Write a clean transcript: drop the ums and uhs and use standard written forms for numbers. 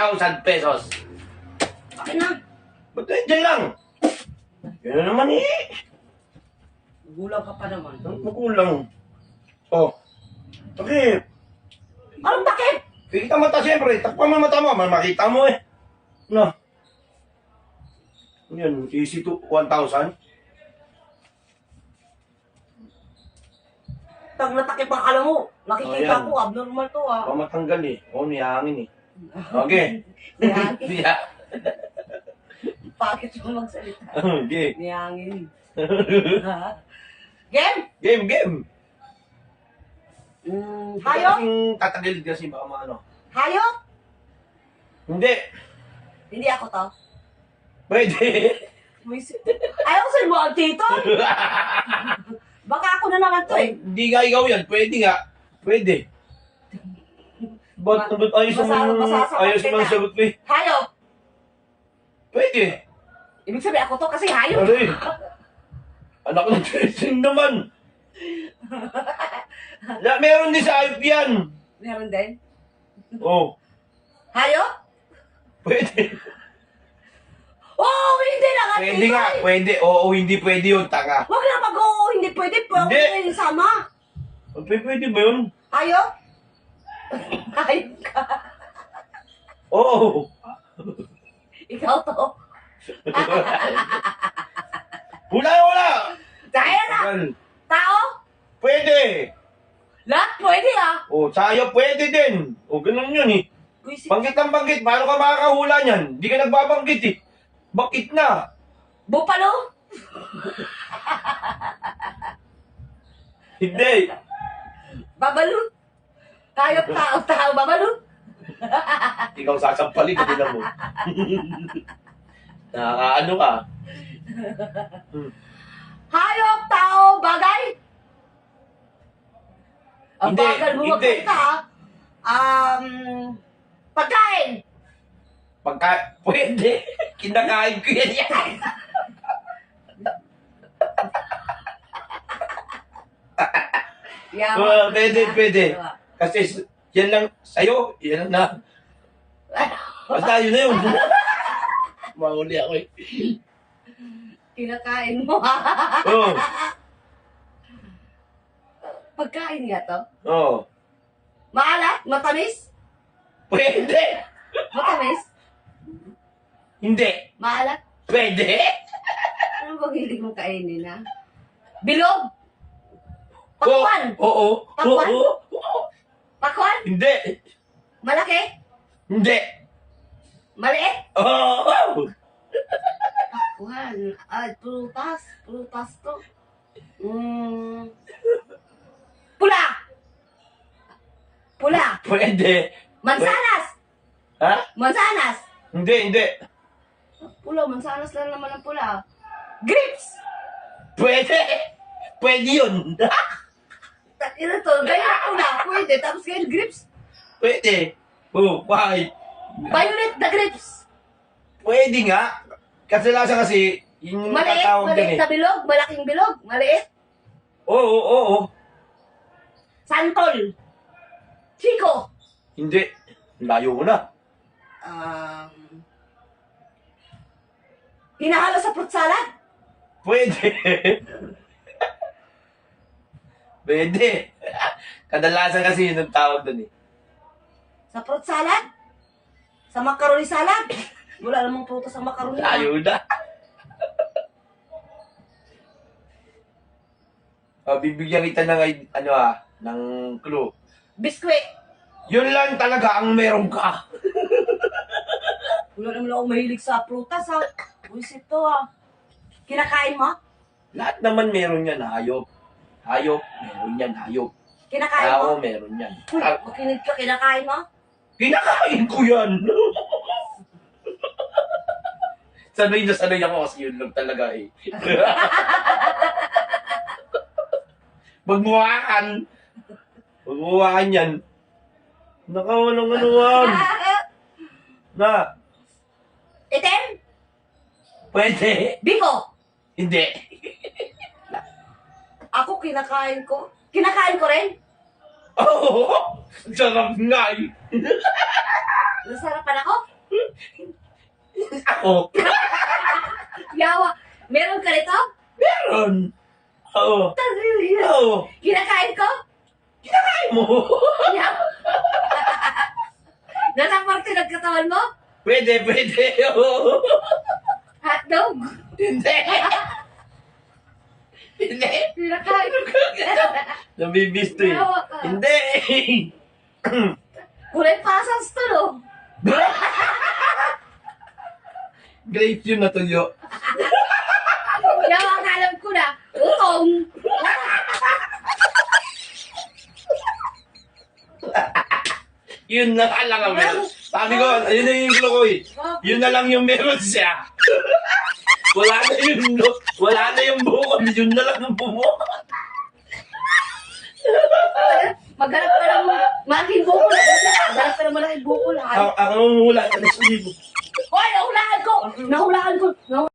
1,000 pesos. Akin na. Ba't dyan lang? Yan na naman eh. Gulang ka pa naman. Magulang. Oh. Bakit? Anong takip? Pikit ang mata siyempre. Takpan mo ang mata mo. Makita mo eh. No. Yan. Easy to 1,000. Pag natakip ang alam mo, nakikita Oh, yan. ko, abnormal to ah. Baka matanggal eh. Oo, niyahangin eh. Okay. Nihangin. Yeah. Bakit mo magsalita? Okay. Nihangin. Ha? Game? Game. Hayop? Kasing tatagilid kasi baka maano. Hayop? Hindi. Hindi ako to. Pwede. Ayaw ko sa'yo mo ang tito. Baka ako na naman to eh. Hindi nga ikaw yan. Pwede nga. Pwede. Ba't ayos naman sagot mo eh. Hayop? Pwede. Ibig sabihin ako to kasi hayop. Aray. Anak ng tracing naman. Meron din sa ayop yan. Meron din. Oh. Hayop? Pwede. Oo, hindi na nga Pwede tito nga. eh. Pwede. Oo, hindi pwede yun. Tanga. Huwag na mag-oo, hindi pwede. Huwag Hindi. na sama. Pwede ba yun? Hayop? Hayop ka. Oo. Ikaw to. Wala. Kaya na. Well, Tao? pwede. Lahat pwede ah. O, sa ayop pwede din. O, ganun yun eh. Buisit. Banggit ng banggit. Paano ka makakahula niyan? Hindi ka nagbabanggit eh. Bakit na? Bupalo? Hindi. Babalu? Hayop, tao, babalu? Ikaw sasampalin ka din mo. Nakakaano ka? Hayop, tao, bagay? Ang Hindi, bagal mo hindi. magsalita ah. Pagkain. Pwede. Kinakain ko yan. Yaman. Pwede. Kasi yan lang sa'yo. Yan na. Basta yun na yun. Mahuli ako eh. Kinakain mo. Oo. Pagkain nga to. Oo. Maalat? Matamis? Pwede. Matamis? Hindi. Maalat? Pwede. Ano bang hilig mong kainin ha? Bilog? Pakwan? Oo. Pakwan? Oo. Pakwan? Hindi. Malaki? Hindi. Maliit? Oo. Pakwan. Ay, prutas. Prutas to. Pula! Pula! Pwede. Mansanas! Ha? Mansanas! Hindi. Pula, mansanas lang naman ang pula. Grapes! Pwede. Pwede yun. Ito to, ganyan pula. Pwede. Tapos ganyan grapes. Pwede. Oh, why? Violet na grapes. Pwede nga. Kasi yun yung Maliit, tatawag dyan maliit eh. na bilog. Malaking bilog. Maliit. Oo. Santol. Chico. Hindi. Layo mo na. Hinahalo sa fruit salad. Pwede. Pwede. Kadalasan kasi yun ang tawag doon eh. Sa fruit salad. Sa macaroni salad. Wala namang prutas sa macaroni. Layo na. Bibigyan kita ng, ng clue. Biskwit. Yun lang talaga ang meron ka. Wala naman ako mahilig sa prutas ha. Buisit to ha. Kinakain mo? Lahat naman meron yan, hayop. Hayop, meron yan, hayop. Kinakain mo? Tao, meron yan. Makinig ka, kinakain mo? Kinakain ko yan. Sanay na sanay ako kasi yun lang talaga eh. Magmuhakan. Magmuhakan yan. Nakawalang anuan. Na, Item? pwede. Biko? Hindi. Ako kinakain ko. Kinakain ko rin? Oo. Sarap nga eh. Nasarapan ako? Ako. Yawa. Meron ka nito? Meron. Oo. Oo. Kinakain ko? Kinakain mo. Yawa. Nasa parte ng katawan mo? Pwede. Oo. Hotdog? Hindi. Hindi. Kinakain ko. Nabibis to eh. Yawa ka. Hindi. Kulay pasas to, no? Grapes yun na tuyo. Yawa ka, alam ko na. Utong. Yun na lang ang meron. Sabi ko, ayun na yung gulo ko eh. Yun na lang yung meron siya. Wala na yung bukod. Yun na lang ang bumukod. Maghanap ka ng malaking bukol. Maghanap ka ng malaking bukol. Ako ang hula. Ano sa libo? Hoy, nahulaan ko! Nahulaan ko!